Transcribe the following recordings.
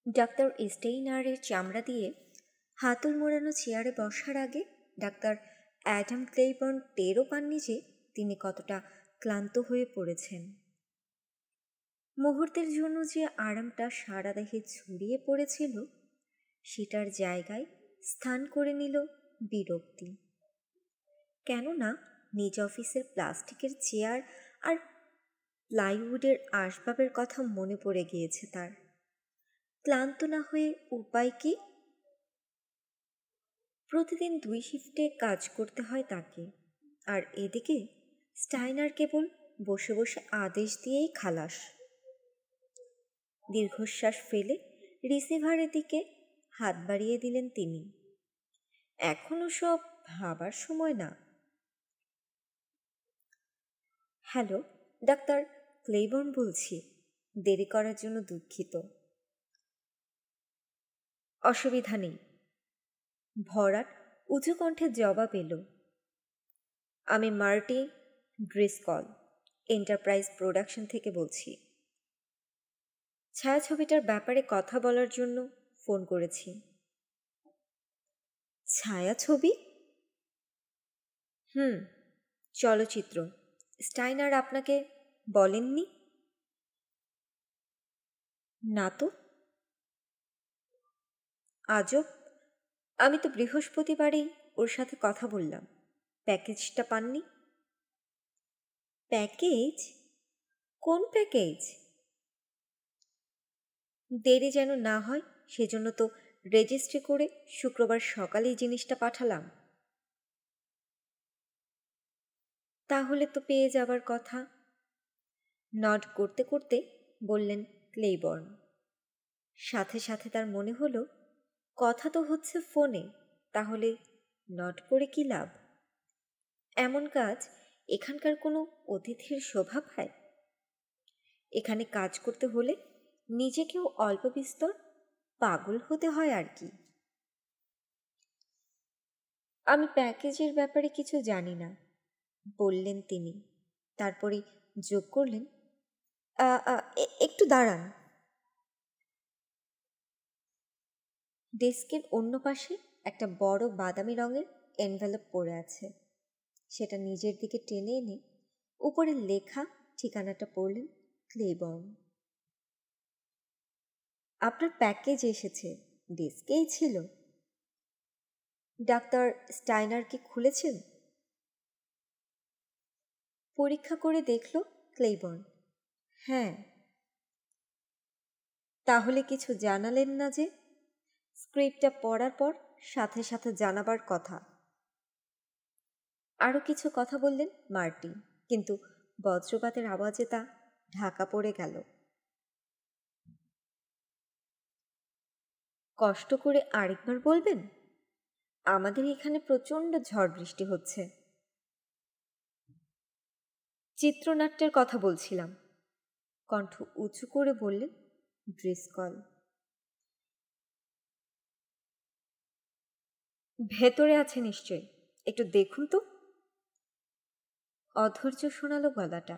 Doctor স্টেইনারের চামড়া দিয়ে হাতল মোড়ানো চেয়ারে বসার আগে ডাক্তার অ্যাডাম ক্লেইবর্ন টেরও পাননি যে তিনি কতটা ক্লান্ত হয়ে পড়েছেন। মুহূর্তের জন্য যে আরামটা সারা দেহে ছড়িয়ে পড়েছিল সেটার জায়গায় স্থান করে নিল বিরক্তি। কেননা নিজ অফিসের প্লাস্টিকের চেয়ার আর প্লাইউডের আসবাবের কথা মনে পড়ে গিয়েছে তার। ক্লান্ত না হয়ে উপায় কি? প্রতিদিন 2 শিফটে কাজ করতে হয় তাকে, আর এদিকে স্টাইনার কেবল বসে বসে আদেশ দিয়েই খালাস। দীর্ঘশ্বাস ফেলে রিসিভারের দিকে হাত বাড়িয়ে দিলেন তিনি। এখনো সব ভাবার সময় না। হ্যালো, ডাক্তার ক্লেইবর্ন বলছি, দেরি করার জন্য দুঃখিত। অসুবিধা নেই, ভরাট উঁচু কণ্ঠে জবাব এলো। আমি মার্টি ড্রিসকল, এন্টারপ্রাইজ প্রোডাকশন থেকে বলছি। ছায়াছবিটার ব্যাপারে কথা বলার জন্য ফোন করেছি। ছায়াছবি? চলচ্চিত্র। স্টাইনার আপনাকে বলেননি? না তো। আজব, আমি তো বৃহস্পতিবারেই ওর সাথে কথা বললাম। প্যাকেজটা পাননি? প্যাকেজ? কোন প্যাকেজ? দেরি যেন না হয় সেজন্য তো রেজিস্ট্রি করে শুক্রবার সকালেই জিনিসটা পাঠালাম। তাহলে তো পেয়ে যাবার কথা। নড করতে করতে বললেন ক্লেইবর্ন। সাথে সাথে তার মনে হলো কথা তো হচ্ছে ফোনে, তাহলে নড করে কি লাভ? এমন কাজ এখানকার কোনো অতিথির শোভা পায়? এখানে কাজ করতে হলে নিজেকেও অল্প বিস্তর পাগল হতে হয় আর কি। আমি প্যাকেজের ব্যাপারে কিছু জানি না, বললেন তিনি। তারপরে যোগ করলেন, একটু দাঁড়ান। ডেস্কের অন্য পাশে একটা বড় বাদামি রঙের এনভেলপ পড়ে আছে। সেটা নিজের দিকে টেনে এনে উপরে লেখা ঠিকানাটা পড়লেন ক্লেইবর্ন। আপনার প্যাকেজ এসেছে, ডেস্কেই ছিল। ডাক্তার স্টাইনার কি খুলেছেন? পরীক্ষা করে দেখল ক্লেইবর্ন। হ্যাঁ। তাহলে কিছু জানালেন না যে? স্ক্রিপ্টটা পড়ার পর সাথে সাথে জানাবার কথা। আরও কিছু কথা বললেন মার্টি, কিন্তু বজ্রপাতের আওয়াজে তা ঢাকা পড়ে গেল। কষ্ট করে আরেকবার বলবেন? আমাদের এখানে প্রচণ্ড ঝড় বৃষ্টি হচ্ছে। চিত্রনাট্যের কথা বলছিলাম, কণ্ঠ উঁচু করে বললেন ড্রিসকল। ভেতরে আছে নিশ্চয়, একটু দেখুন তো। অধৈর্য শোনালো গলাটা।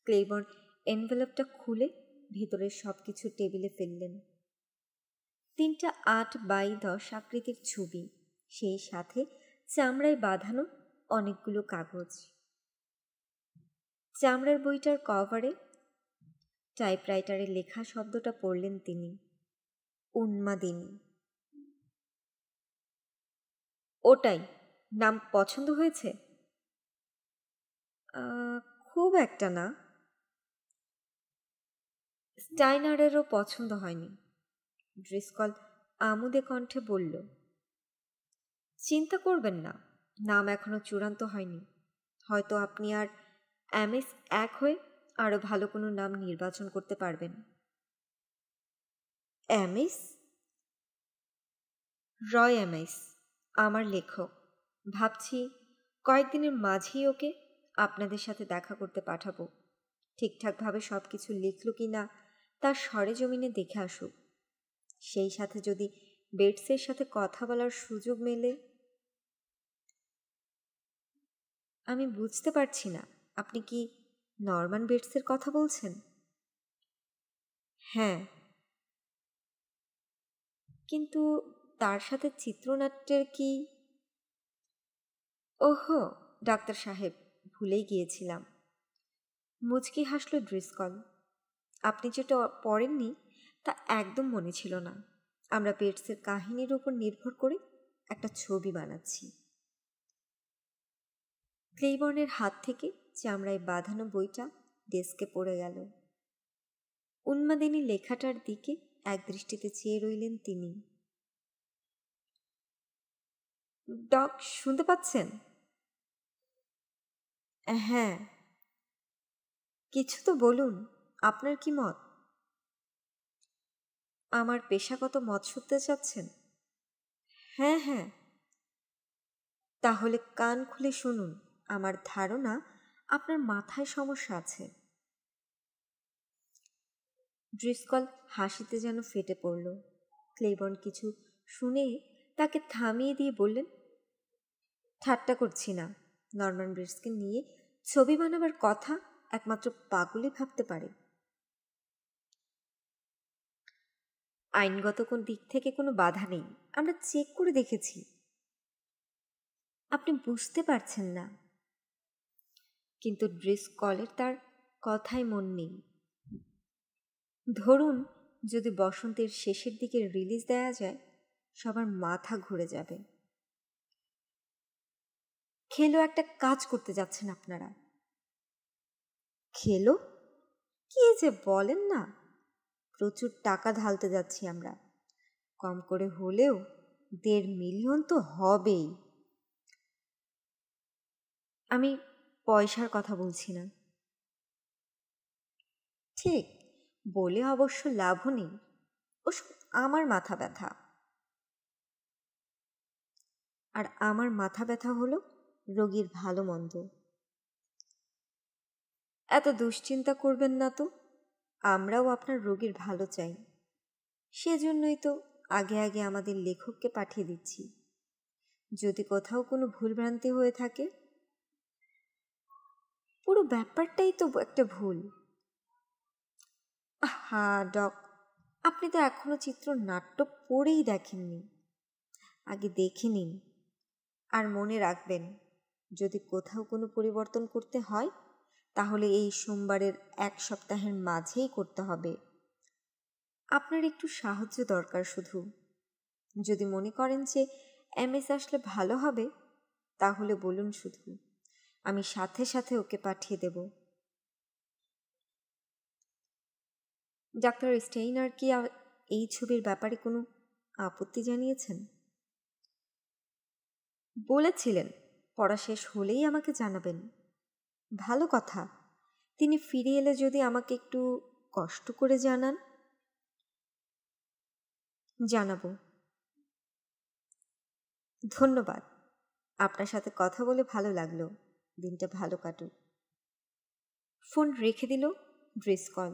ক্লেইবর্ন এনভেলপটা খুলে ভিতরের সব কিছু টেবিলে ফেললেন। 3টা 8x10 আকৃতির ছবি, সেই সাথে চামড়ায় বাঁধানো অনেকগুলো কাগজ। চামড়ার বইটার কভারে টাইপরাইটারে লেখা শব্দটা পড়লেন তিনি, উন্মাদিনী। ওটাই। নাম পছন্দ হয়েছে? খুব একটা না। স্টাইনারেরও পছন্দ হয়নি, ড্রিসকল আমোদে কণ্ঠে বলল। চিন্তা করবেন না, নাম এখনো চূড়ান্ত হয়নি। হয়তো আপনি আর এমএস এক হয়ে আরও ভালো কোনো নাম নির্বাচন করতে পারবেন। এমএস? রয় এমএস, আমার লেখক। ভাবছি কয়েকদিনের মাঝেই ওকে আপনাদের সাথে দেখা করতে পাঠাবো। ঠিকঠাকভাবে সব কিছু লিখল কি না তার সরেজমিনে দেখে আসুক। সেই সাথে যদি বেটসের সাথে কথা বলার সুযোগ মেলে। আমি বুঝতে পারছি না, আপনি কি নরমান বেটসের কথা বলছেন? হ্যাঁ। কিন্তু তার সাথে চিত্রনাট্যের কি? ওহো, ডাক্তার সাহেব, ভুলেই গিয়েছিলাম। মুচকি হাসল ড্রিসকল। আপনি যেটা পড়েননি তা একদম মনে ছিল না। আমরা পেটসের কাহিনীর উপর নির্ভর করে একটা ছবি বানাচ্ছি। ক্লেইবর্নের হাত থেকে চামড়ায় বাঁধানো বইটা ডেস্কে পড়ে গেল। উন্মাদিনী লেখাটার দিকে একদৃষ্টিতে চেয়ে রইলেন তিনি। ডক, শুনতে পাচ্ছেন? হ্যাঁ। কিছু তো বলুন, আপনার কি মত? আমার পেশাগত মত শুনতে চাচ্ছেন? হ্যাঁ হ্যাঁ। তাহলে কান খুলে শুনুন। আমার ধারণা আপনার মাথায় সমস্যা আছে। ড্রিসকল হাসিতে যেন ফেটে পড়ল। ক্লেইবর্ন কিছু শুনে তাকে থামিয়ে দিয়ে বললেন, ঠাট্টা করছি না। নরম্যান ব্রিটসকে নিয়ে ছবি বানাবার কথা একমাত্র পাগলই ভাবতে পারে। আইনগত কোন দিক থেকে কোনো বাধা নেই, আমরা চেক করে দেখেছি। আপনি বুঝতে পারছেন না। কিন্তু ড্রিসকলের তার কথায় মন নেই। ধরুন, যদি বসন্তের শেষের দিকে রিলিজ দেয়া যায়, সবার মাথা ঘুরে যাবে। খেলো একটা কাজ করতে যাচ্ছেন আপনারা। খেলো? কি যে বলেন না! প্রচুর টাকা ঢালতে যাচ্ছি আমরা। কম করে হলেও 1.5 মিলিয়ন তো হবেই। আমি পয়সার কথা বলছি না। ঠিক, বলে অবশ্য লাভও নেই। ওসব আমার মাথা ব্যথা। আর আমার মাথা ব্যথা হলো রোগীর ভালো মন্দ। এত দুশ্চিন্তা করবেন না তো। আমরাও আপনার রোগীর ভালো চাই। সেজন্যই তো আগে আগে আমাদের লেখককে পাঠিয়ে দিচ্ছি। যদি কোথাও কোনো ভুলভ্রান্তি হয়ে থাকে। পুরো ব্যাপারটাই তো একটা ভুল। হ্যাঁ ডক, আপনি তো এখনো চিত্রনাট্য পড়েই দেখেননি। আগে দেখে নিন। আর মনে রাখবেন, যদি কোথাও কোনো পরিবর্তন করতে হয় তাহলে এই সোমবারের 1 সপ্তাহের মাঝেই করতে হবে। আপনার একটু সাহায্য দরকার শুধু। যদি মনে করেন যে এমএস আসলে ভালো হবে, তাহলে বলুন শুধু, আমি সাথে সাথে ওকে পাঠিয়ে দেব। ডাক্তার স্টেইনার কি এই ছবির ব্যাপারে কোনো আপত্তি জানিয়েছেন? বলেছিলেন পড়া শেষ হলেই আমাকে জানাবেন। ভালো কথা। তিনি ফিরে এলে যদি আমাকে একটু কষ্ট করে জানান। জানাবো। ধন্যবাদ। আপনার সাথে কথা বলে ভালো লাগলো। দিনটা ভালো কাটুক। ফোন রেখে দিল ড্রিসকল।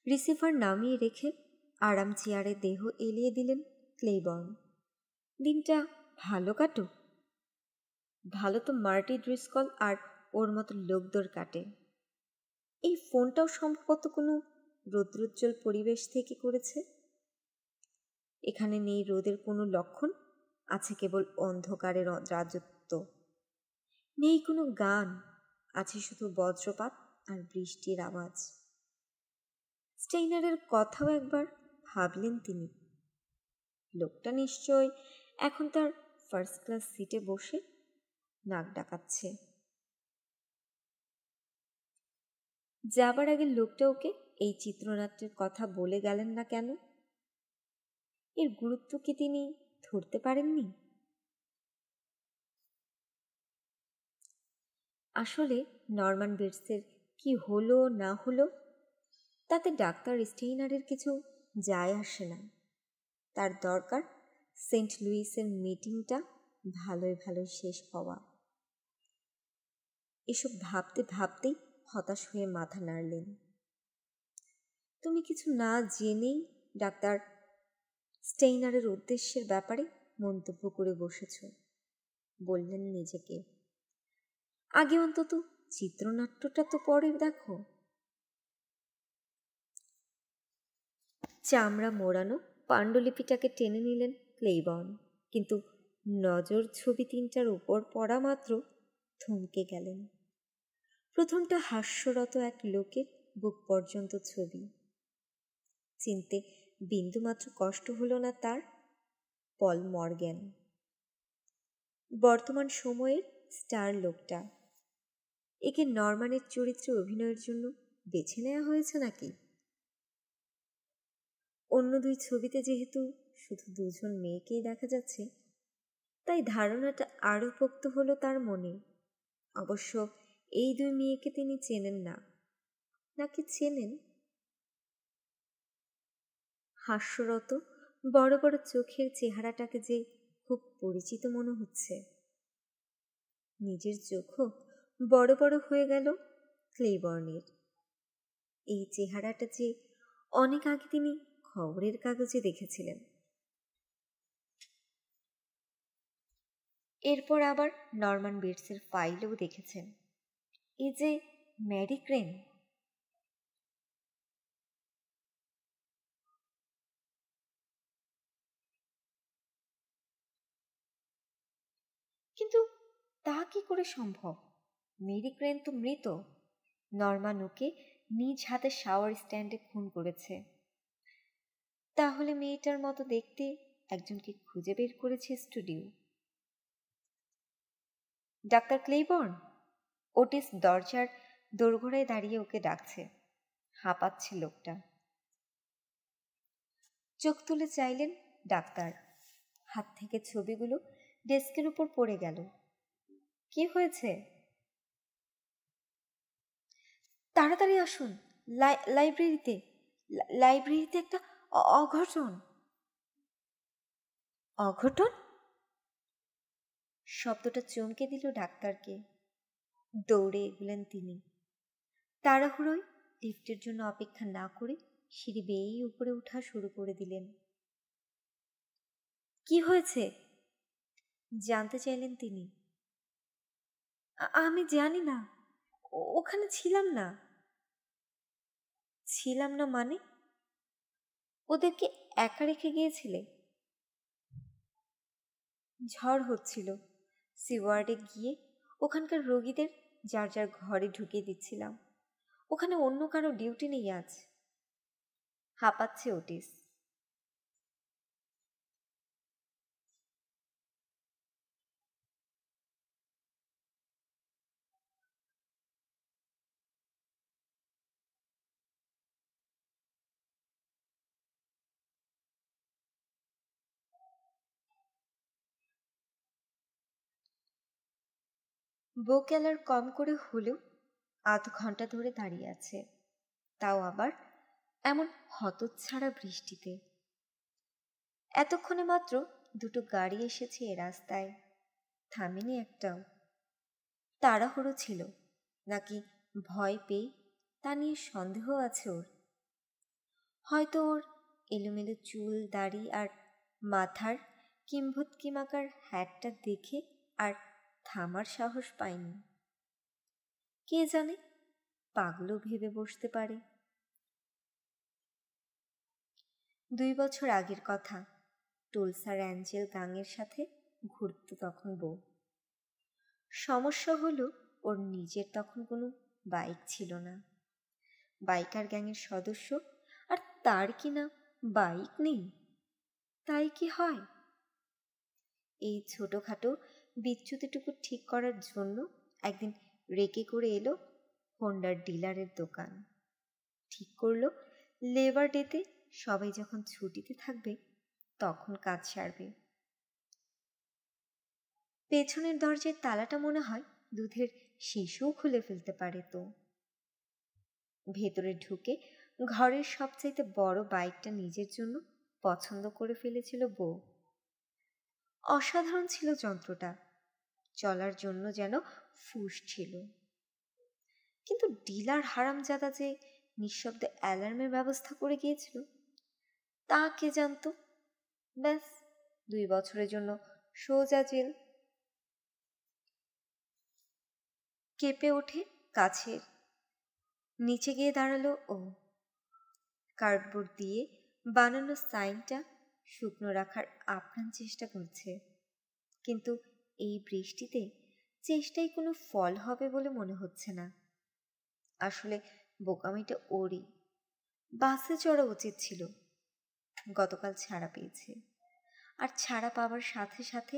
রিসিভার নামিয়ে রেখে আরাম চেয়ারে দেহ এলিয়ে দিলেন ক্লেইবর্ন। দিনটা ভালো কাটুক। ভালো তো মার্টি ড্রিসকল আর ওর মতো লোকদের কাটে। এই ফোনটাও সম্ভবত কোনো রৌদ্রোজ্জ্বল পরিবেশ থেকে করেছে। এখানে নেই রোদের কোনো লক্ষণ, আছে কেবল অন্ধকারের রাজত্ব। নেই কোনো গান, আছে শুধু বজ্রপাত আর বৃষ্টির আওয়াজ। স্টেইনারের কথাও একবার ভাবলেন তিনি। লোকটা নিশ্চয় এখন তার ফার্স্ট ক্লাস সিটে বসে নাক ডাকাচ্ছে। যাবার আগে লোকটা ওকে এই চিত্রনাট্যের কথা বলে গেলেন না কেন? এর গুরুত্ব কি তিনি ধরতে পারেননি? আসলে নরম্যান ব্রিটসের কি হলো না হলো তাতে ডাক্তার স্টেইনারের কিছু যায় আসে না। তার দরকার সেন্ট লুইসের মিটিংটা ভালোই ভালোই শেষ হওয়া। এসব ভাবতে ভাবতেই হতাশ হয়ে মাথা নাড়লেন। তুমি কিছু না জেনেই ডাক্তার স্টেইনারের উদ্দেশ্যের ব্যাপারে মন্তব্য করে বসেছ, বললেন নিজেকে। আগে অন্তত চিত্রনাট্যটা তো পরে দেখো। চামড়া মোড়ানো পাণ্ডুলিপিটাকে টেনে নিলেন ক্লেইবর্ন, কিন্তু নজর ছবি তিনটার উপর পড়া মাত্র থমকে গেলেন। প্রথমটা হাস্যরত এক লোকের বুক পর্যন্ত ছবি। চিনতে বিন্দুমাত্র কষ্ট হলো না তার। পল মর্গ্যান, বর্তমান সময়ের স্টার লোকটা। একে নরম্যানের চরিত্রে অভিনয়ের জন্য বেছে নেওয়া হয়েছে নাকি? অন্য দুই ছবিতে যেহেতু শুধু দুজন মেয়েকেই দেখা যাচ্ছে, তাই ধারণাটা আরও পোক্ত হলো তার মনে। অবশ্য এই দুই মেয়েকে তিনি চেনেন না, নাকি চেনেন? হাস্যরত বড় বড় চোখের চেহারাটাকে যে খুব পরিচিত মনে হচ্ছে। নিজের চোখও বড় বড় হয়ে গেল ক্লেইবর্নের। এই চেহারাটা যে অনেক আগে তিনি খবরের কাগজে দেখেছিলেন। এরপর আবার নরম্যান বেটসের ফাইলেও দেখেছেন। এই যে ম্যারি ক্রেন। কিন্তু তা কি করে সম্ভব? মেরি ক্রেন তো মৃত। নরম্যান ওকে নিজ হাতে শাওয়ার স্ট্যান্ডে খুন করেছে। তাহলে মেয়েটার মতো দেখতে একজনকে খুঁজে বের করেছে স্টুডিও। ডাক্তার ক্লেইবর্ন। ওটিস দরজার দোরগোড়ায় দাঁড়িয়ে ওকে ডাকছে। হাঁপাচ্ছে লোকটা। চোখ তুলে চাইলেন ডাক্তার। হাত থেকে ছবিগুলো ডেস্কের উপর পড়ে গেল। কি হয়েছে? তাড়াতাড়ি আসুন, লাইব্রেরিতে। লাইব্রেরিতে একটা অঘটন। অঘটন? শব্দটা চমকে দিল ডাক্তারকে। দৌড়ে এগুলেন তিনি। তাড়াহুড়োয় লিফটের জন্য অপেক্ষা না করে সিঁড়ি বেয়েই উপরে ওঠা শুরু করে দিলেন। কি হয়েছে জানতে চাইলেন তিনি। আমি জানি না, ওখানে ছিলাম না। ছিলাম না মানে? ওদেরকে একা রেখে গিয়েছিলে? ঝড় হচ্ছিল। সিওয়ার্ডে গিয়ে ওখানকার রোগীদের যার যার ঘরে ঢুকিয়ে দিচ্ছিলাম। ওখানে অন্য কারো ডিউটি নেই আজ। হাঁপাচ্ছে ওটিস। বোকেলার কম করে হলেও আধ ঘন্টা ধরে দাঁড়িয়ে আছে, তাও আবার এমন হতচ্ছাড়া বৃষ্টিতে। এতক্ষণে মাত্র দুটো গাড়ি এসেছে এ রাস্তায়, থামেনি একটাও। তাড়াহুড়ো ছিল নাকি ভয় পেয়ে তা নিয়ে সন্দেহ আছে ওর। হয়তো ওর এলোমেলো চুল দাড়ি আর মাথার কিম্ভূতকিমাকার হ্যাটটা দেখে আর থামার সাহস পায়নি। কে জানে, পাগলও ভেবে বসতে পারে। 2 বছর আগের কথা। টুলসার অ্যাঞ্জেল গাঙের সাথে ঘুরত তখন বউ। সমস্যা হলো ওর নিজের তখন কোনো বাইক ছিল না। বাইকার গ্যাংয়ের সদস্য, আর তার কি না বাইক নেই? তাই কি হয়? এই ছোটোখাটো বিচ্যুতিটুকু ঠিক করার জন্য একদিন রেকে করে এলো হোন্ডার ডিলারের দোকান। ঠিক করলো লেবার ডেতে সবাই যখন ছুটিতে থাকবে তখন কাজ সারবে। পেছনের দরজার তালাটা মনে হয় দুধের শিশুও খুলে ফেলতে পারে তো। ভেতরে ঢুকে ঘরের সবচাইতে বড় বাইকটা নিজের জন্য পছন্দ করে ফেলেছিল বউ। অসাধারণ ছিল যন্ত্রটা, চলার জন্য যেন ফুস ছিল। কিন্তু ডিলার হারামজাদা যে নিঃশব্দে অ্যালার্মের ব্যবস্থা করে গিয়েছিল তা কে জানত। ব্যাস, 2 বছরের জন্য সোজা জেল। কেঁপে ওঠে কাছের নিচে গিয়ে দাঁড়ালো ও। কার্ডবোর্ড দিয়ে বানানো সাইনটা শুকনো রাখার আপ্রাণ চেষ্টা করছে, কিন্তু এই বৃষ্টিতে চেষ্টায় কোনো ফল হবে বলে মনে হচ্ছে না। আসলে বোকামিটা ওরই, বাসে চড়া উচিত ছিল। গতকাল ছাড়া পেয়েছে, আর ছাড়া পাওয়ার সাথে সাথে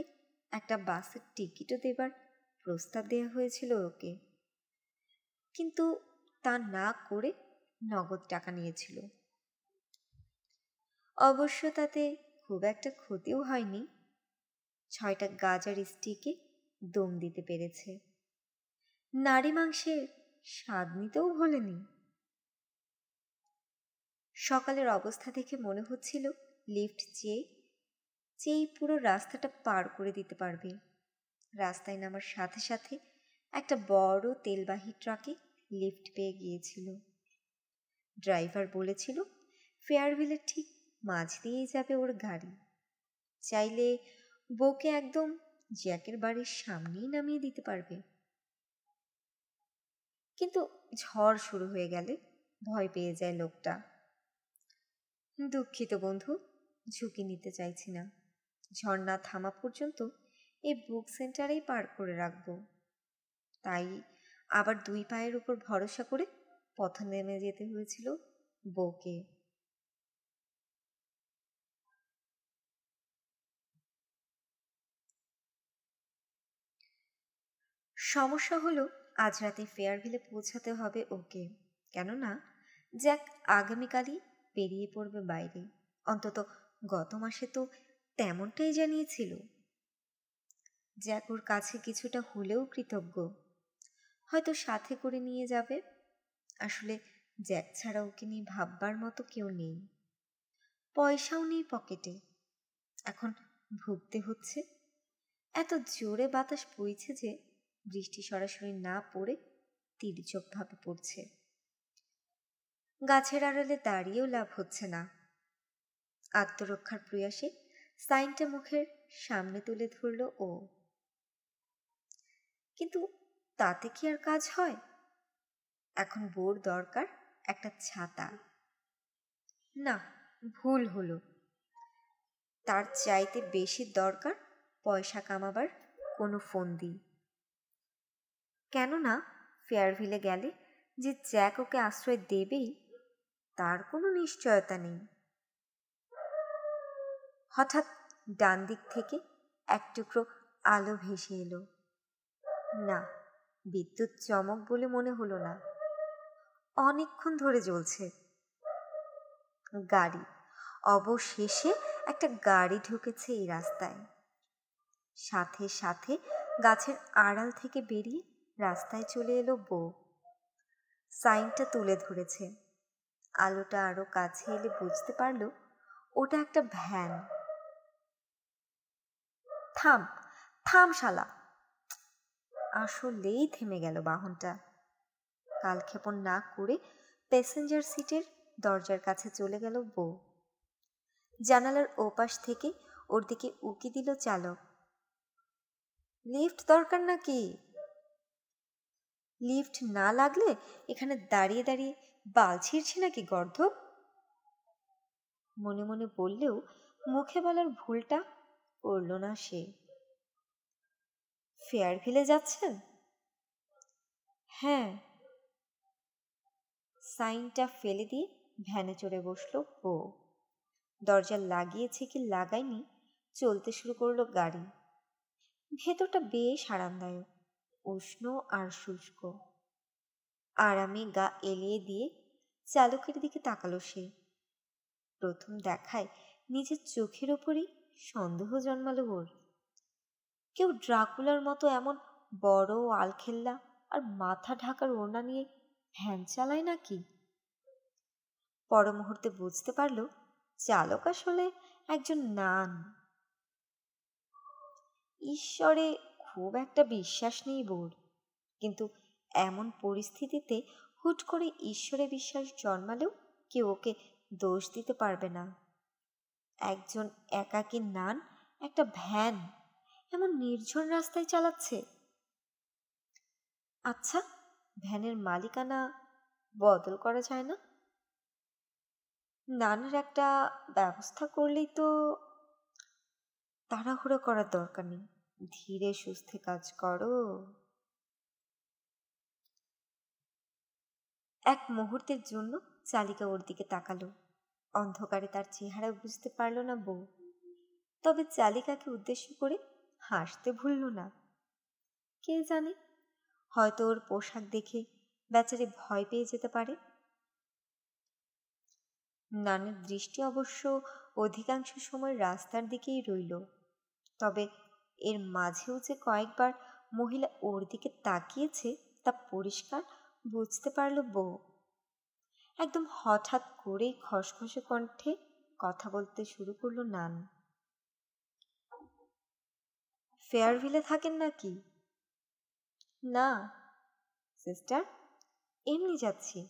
একটা বাসের টিকিটও দেবার প্রস্তাব দেওয়া হয়েছিল ওকে, কিন্তু তা না করে নগদ টাকা নিয়েছিল। অবশ্য তাতে খুব একটা ক্ষতিও হয়নি, 6টা গাজার স্টিকে দম দিতে পেরেছে। নারী মাংসের স্বাদ নিতেও ভোলেনি। সকালের অবস্থা দেখে মনে হচ্ছিল লিফট চেয়েই পুরো রাস্তাটা পার করে দিতে পারবে। রাস্তায় নামার সাথে সাথে একটা বড় তেলবাহী ট্রাকে লিফট পেয়ে গিয়েছিল। ড্রাইভার বলেছিল ফেয়ারভিলের ঠিক মাঝ দিয়েই যাবে ওর গাড়ি, চাইলে বউকে একদম জ্যাকের বাড়ির সামনেই নামিয়ে দিতে পারবে। কিন্তু ঝড় শুরু হয়ে গেলে ভয় পেয়ে যায় লোকটা। দুঃখিত বন্ধু, ঝুঁকি নিতে চাইছি না। ঝড় না থামা পর্যন্ত এই বুক সেন্টারেই পার করে রাখবো। তাই আবার 2 পায়ের উপর ভরসা করে পথে নেমে যেতে হয়েছিল বউকে। সমস্যা হলো আজ রাতে ফেয়ারভিলে পৌঁছাতে হবে ওকে, কেননা জ্যাক আগামীকালই বেরিয়ে পড়বে বাইরে। অন্তত গত মাসে তো তেমনটাই জানিয়েছিল। জ্যাক ওর কাছে কিছুটা হলেও কৃতজ্ঞ, হয়তো সাথে করে নিয়ে যাবে। আসলে জ্যাক ছাড়া ওকে নিয়ে ভাববার মতো কেউ নেই, পয়সাও নেই পকেটে। এখন ভুগতে হচ্ছে। এত জোরে বাতাস বইছে যে বৃষ্টি সরাসরি না পড়ে তির্যকভাবে পড়ছে। গাছের আড়ালে দাঁড়িয়েও লাভ হচ্ছে না। আত্মরক্ষার প্রয়াসে সাইনটা মুখের সামনে তুলে ধরল ও, কিন্তু তাতে কি আর কাজ হয়? এখন বোর দরকার একটা ছাতা। না, ভুল হলো। তার চাইতে বেশি দরকার পয়সা কামাবার কোনো ফন্দি। কেননা ফেয়ারভিলে গেলে যে জ্যাক ওকে আশ্রয় দেবেই তার কোনো নিশ্চয়তা নেই। হঠাৎ ডান দিক থেকে এক টুকরো আলো ভেসে এলো। না, বিদ্যুৎ চমক বলে মনে হলো না। অনেকক্ষণ ধরে জ্বলছে। গাড়ি, অবশেষে একটা গাড়ি ঢুকেছে এই রাস্তায়। সাথে সাথে গাছের আড়াল থেকে বেরিয়ে রাস্তায় চলে এলো বউ। সাইনটা তুলে ধরেছে। আলোটা আরো কাছে এলে বুঝতে পারল ওটা একটা ভ্যান। থাম থাম শালা। আসলেই থেমে গেল বাহনটা। কালক্ষেপণ না করে প্যাসেঞ্জার সিটের দরজার কাছে চলে গেল বউ। জানালার ওপাশ থেকে ওর দিকে উকি দিল চালক। লিফট দরকার নাকি? লিফট না লাগলে এখানে দাঁড়িয়ে দাঁড়িয়ে বাল ছিঁড়ছি নাকি গর্ধব? মনে মনে বললেও মুখে বলার ভুলটা করল না সে। ফেয়ারভিলে যাচ্ছেন? হ্যাঁ। সাইনটা ফেলে দিয়ে ভ্যানে চড়ে বসলো বউ। দরজা লাগিয়েছে কি লাগায়নি, চলতে শুরু করলো গাড়ি। ভেতরটা বেশ আরামদায়ক, উষ্ণ আর শুষ্ক। আরামে গা এলিয়ে দিয়ে চালকের দিকে তাকালো সে। প্রথম দেখায় নিজের চোখের ওপরই সন্দেহ জন্মালো ওর। কেউ ড্রাকুলার মতো এমন বড় আলখেল্লা আর মাথা ঢাকার ওড়না নিয়ে ভ্যান চালায় নাকি? পর মুহূর্তে বুঝতে পারল চালক আসলে একজন নান। ঈশ্বরে খুব একটা বিশ্বাস নেই বোর, কিন্তু এমন পরিস্থিতিতে হুট করে ঈশ্বরে বিশ্বাস জন্মালেও কেউ ওকে দোষ দিতে পারবে না। একজন একাকী নান একটা ভ্যান এমন নির্জন রাস্তায় চালাচ্ছে। আচ্ছা, ভ্যানের মালিকানা বদল করা যায় না? নানার একটা ব্যবস্থা করলেই তো। তাড়াহুড়ো করার দরকার নেই, ধীরে সুস্থে কাজ করো। এক মুহূর্তের জন্য চালিকা ওর দিকে তাকালো। অন্ধকারে তার চেহারা বুঝতে পারল না বউ, তবে চালিকাকে উদ্দেশ্য করে হাসতে ভুলল না। কে জানে, হয়তো ওর পোশাক দেখে বেচারি ভয় পেয়ে যেতে পারে। নানের দৃষ্টি অবশ্য অধিকাংশ সময় রাস্তার দিকেই রইল, তবে এর মাঝেও যে কয়েকবার মহিলা ওর দিকে তাকিয়েছে তা পরিষ্কার বুঝতে পারল বউ। একদম হঠাৎ করেই খসখসে কণ্ঠে কথা বলতে শুরু করলো নান। ফেয়ারভিলে থাকেন নাকি? না সিস্টার, এমনি যাচ্ছি,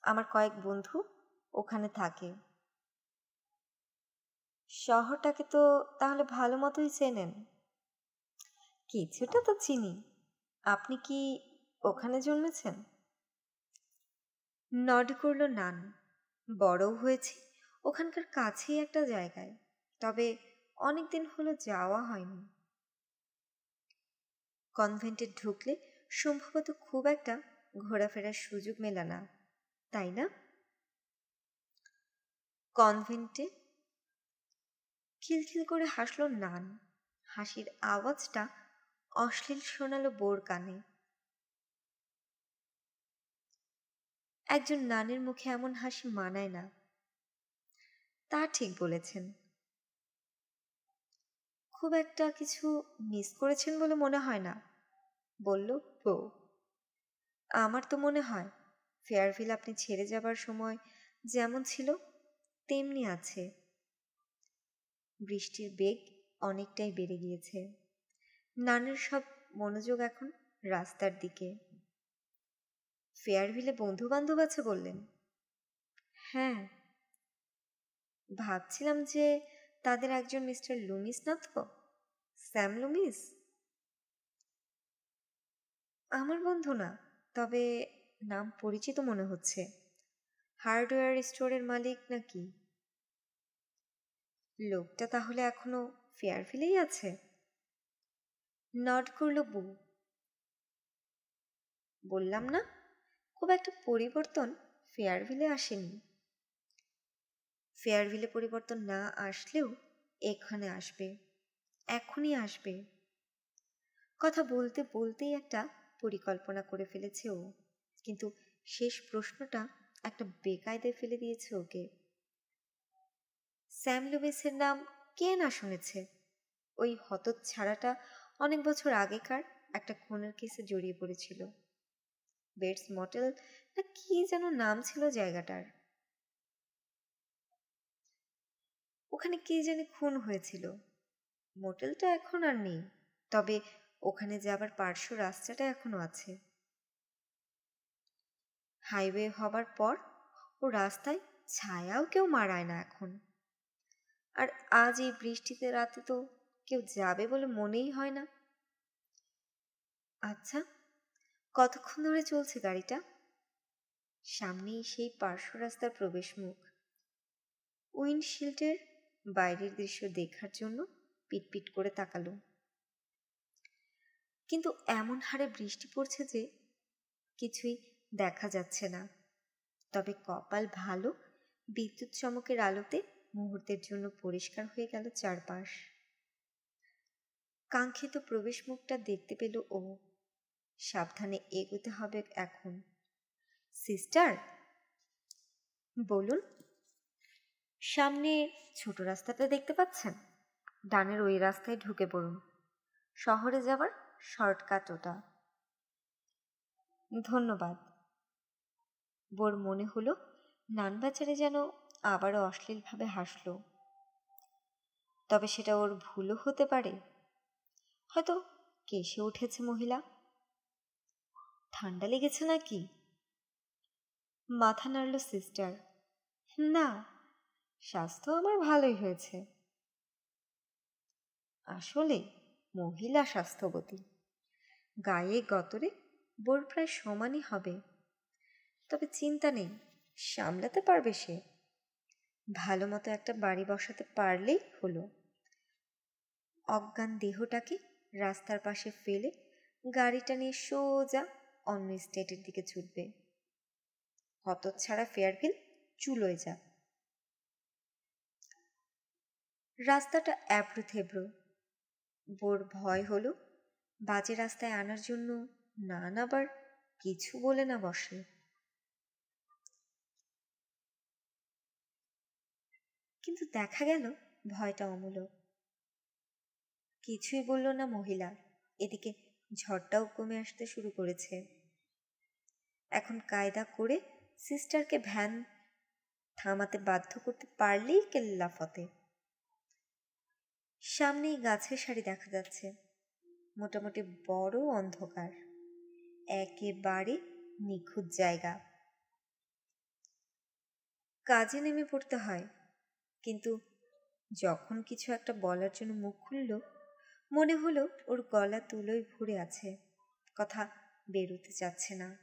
আমার কয়েক বন্ধু ওখানে থাকে। শহরটাকে তো তাহলে ভালো মতোই চেনেন? কিছুটা তো চিনি। আপনি কি ওখানে জন্মেছেন? নড করল নান। বড়ও হয়েছি ওখানকার কাছেই একটা জায়গায়, তবে অনেকদিন হলো যাওয়া হয়নি। কনভেন্টে ঢুকলে সম্ভবত খুব একটা ঘোরাফেরার সুযোগ মেলে না, তাই না? কনভেন্টে? খিলখিল করে হাসল নান। হাসির আওয়াজটা অশ্লীল শোনালো বোর কানে। একজন নানের মুখে এমন হাসি মানায় না। তা ঠিক বলেছেন। খুব একটা কিছু মিস করেছেন বলে মনে হয় না, বলল বউ। আমার তো মনে হয় ফেয়ারভিল আপনি ছেড়ে যাবার সময় যেমন ছিল তেমনি আছে। বৃষ্টির বেগ অনেকটাই বেড়ে গিয়েছে। নানের সব মনোযোগ এখন রাস্তার দিকে। ফেয়ারভিলে বন্ধু বান্ধব আছে বললেন? হ্যাঁ, ভাবছিলাম যে তাদের একজন মিস্টার লুমিস না তো, স্যাম লুমিস? আমার বন্ধু না, তবে নাম পরিচিত মনে হচ্ছে। হার্ডওয়্যার স্টোরের মালিক নাকি? লোকটা তাহলে এখনো ফেয়ারভিলেই আছে? নড করল বউ। বললাম না, খুব একটা পরিবর্তন ফেয়ারভিলে আসেনি। ফেয়ারভিলে পরিবর্তন না আসলেও এখানে আসবে, এখনই আসবে। কথা বলতে বলতেই একটা পরিকল্পনা করে ফেলেছে ও, কিন্তু শেষ প্রশ্নটা একটা বেকায়দায় ফেলে দিয়েছে ওকে। স্যাম লুমিসের নাম কে না শুনেছে? ওই হতচ্ছাড়াটা অনেক বছর আগেকার একটা খুনের কেসে জড়িয়ে পড়েছিল। বেটস মটেল না কি যেন নাম ছিল জায়গাটার। ওখানে কে জানে খুন হয়েছিল। মোটেলটা এখন আর নেই, তবে ওখানে যাবার পার্শ্ব রাস্তাটা এখনো আছে। হাইওয়ে হবার পর ও রাস্তায় ছায়াও কেউ মারায় না এখন। আর আজ এই বৃষ্টিতে রাতে তো কেউ যাবে বলে মনেই হয় না। আচ্ছা, কতক্ষণ ধরে চলছে গাড়িটা? সামনেই সেই পার্শ্ব রাস্তার প্রবেশ মুখ। উইন্ডশিল্ডের বাইরের দৃশ্য দেখার জন্য পিটপিট করে তাকালো, কিন্তু এমন হারে বৃষ্টি পড়ছে যে কিছুই দেখা যাচ্ছে না। তবে কপাল ভালো, বিদ্যুৎ চমকের আলোতে মুহূর্তের জন্য পরিষ্কার হয়ে গেল চারপাশ। কাঙ্ক্ষিত প্রবেশ মুখটা দেখতে পেল ও। সাবধানে এগোতে হবে এখন। সিস্টার, বলুন। সামনে ছোট রাস্তাটা দেখতে পাচ্ছেন? ডানের ওই রাস্তায় ঢুকে পড়ুন, শহরে যাবার শর্টকাট ওটা। ধন্যবাদ। বোর মনে হলো নান বেচারে যেন আবারও অশ্লীলভাবে হাসল। তবে সেটা ওর ভুলও হতে পারে, হয়তো কেসে উঠেছে মহিলা। ঠান্ডা লেগেছে নাকি? মাথা নাড়ল সিস্টার। না, স্বাস্থ্য আমার ভালোই হয়েছে। আসলে মহিলা স্বাস্থ্যবতী, গায়ে গতরে বোর প্রায় সমানই হবে। তবে চিন্তা নেই, সামলাতে পারবে সে। ভালো মতো একটা বাড়ি বসাতে পারলেই হলো। অজ্ঞান দেহটাকে রাস্তার পাশে ফেলে গাড়িটা নিয়ে সোজা অন্য স্টেটের দিকে ছুটবে। হতচ্ছাড়া ফেয়ারভিল চুলোয় যা। রাস্তাটা এবড়ো থেবড়ো। বোর ভয় হলো বাজে রাস্তায় আনার জন্য নান আবার কিছু বলে না বসে। কিন্তু দেখা গেল ভয়টা অমূলক। কিছুই বলল না মহিলা। এদিকে ঝড়টাও কমে আসতে শুরু করেছে। এখন কায়দা করে সিস্টারকে ভ্যান থামাতে বাধ্য করতে পারলেই কেল্লা ফতে। সামনেই গাছের সারি দেখা যাচ্ছে। মোটামুটি বড় অন্ধকার, একেবারে নিখুঁত জায়গা। কাজে নেমে পড়তে হয়, কিন্তু যখন কিছু একটা বলার জন্য মুখ খুলল, মনে হলো ওর গলা তুলোয় ভরে আছে, কথা বেরোতে চাচ্ছে না।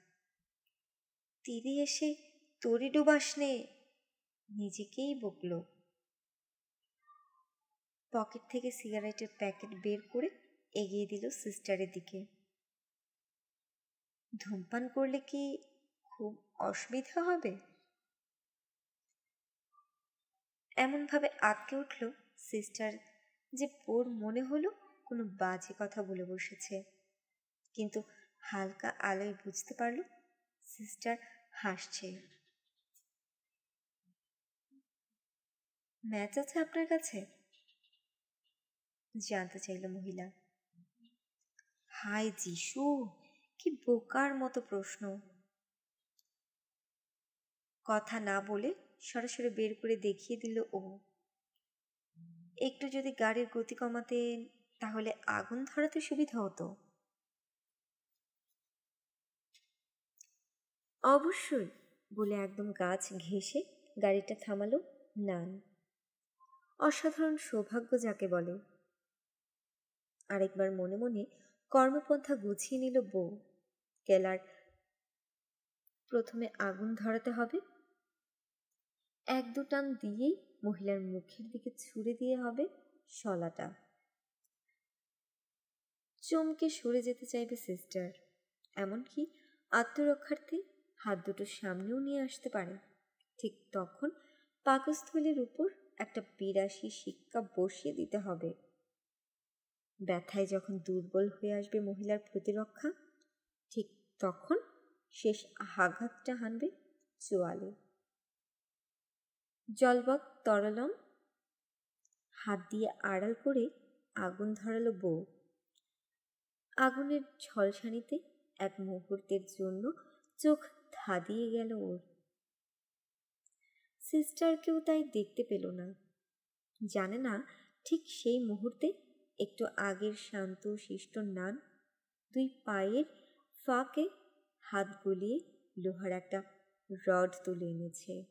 তীরে এসে তরি ডুবাস নে, নিজেকেই বকল। পকেট থেকে সিগারেটের প্যাকেট বের করে এগিয়ে দিল সিস্টারের দিকে। ধূমপান করলে কি খুব অসুবিধা হবে? এমনভাবে আটকে উঠল সিস্টার যে বোর মনে হলো কোনো বাজে কথা বলে বসেছে। কিন্তু হালকা আলোয় বুঝতে পারল সিস্টার হাসছে। ম্যাচ আছে আপনার কাছে? জানতে চাইল মহিলা। হায় যিশু, কি বোকার মতো প্রশ্ন। কথা না বলে সরাসরি বের করে দেখিয়ে দিল ও। একটু যদি গাড়ির গতি কমাতেন তাহলে আগুন ধরাতে সুবিধা হতো। অবশ্যই, বলে একদম গাছ ঘেঁষে গাড়িটা থামালো নান। অসাধারণ সৌভাগ্য যাকে বলে। আরেকবার মনে মনে কর্মপন্থা গুছিয়ে নিল বউ। কেলার প্রথমে আগুন ধরাতে হবে, এক দু টান দিয়েই মহিলার মুখের দিকে ছুড়ে দিয়ে হবে শলাটা। চমকে সরে যেতে চাইবে সিস্টার, এমনকি আত্মরক্ষার্থে হাত দুটো সামনেও নিয়ে আসতে পারে। ঠিক তখন পাকস্থলীর উপর একটা বিরাশি শিক্ষা বসিয়ে দিতে হবে। ব্যথায় যখন দুর্বল হয়ে আসবে মহিলার প্রতিরক্ষা, ঠিক তখন শেষ আঘাতটা হানবে চোয়ালে। জলবৎ তরলম হাত দিয়ে আড়াল করে আগুন ধরালো বউ। আগুনের ঝলসানিতে এক মুহূর্তের জন্য চোখ ধাঁধিয়ে গেল ওর। সিস্টারকেও তাই দেখতে পেল না। জানে না ঠিক সেই মুহূর্তে একটু আগের শান্ত শিষ্ট নান দুই পায়ের ফাঁকে হাত গলিয়ে লোহার একটা রড তুলে এনেছে।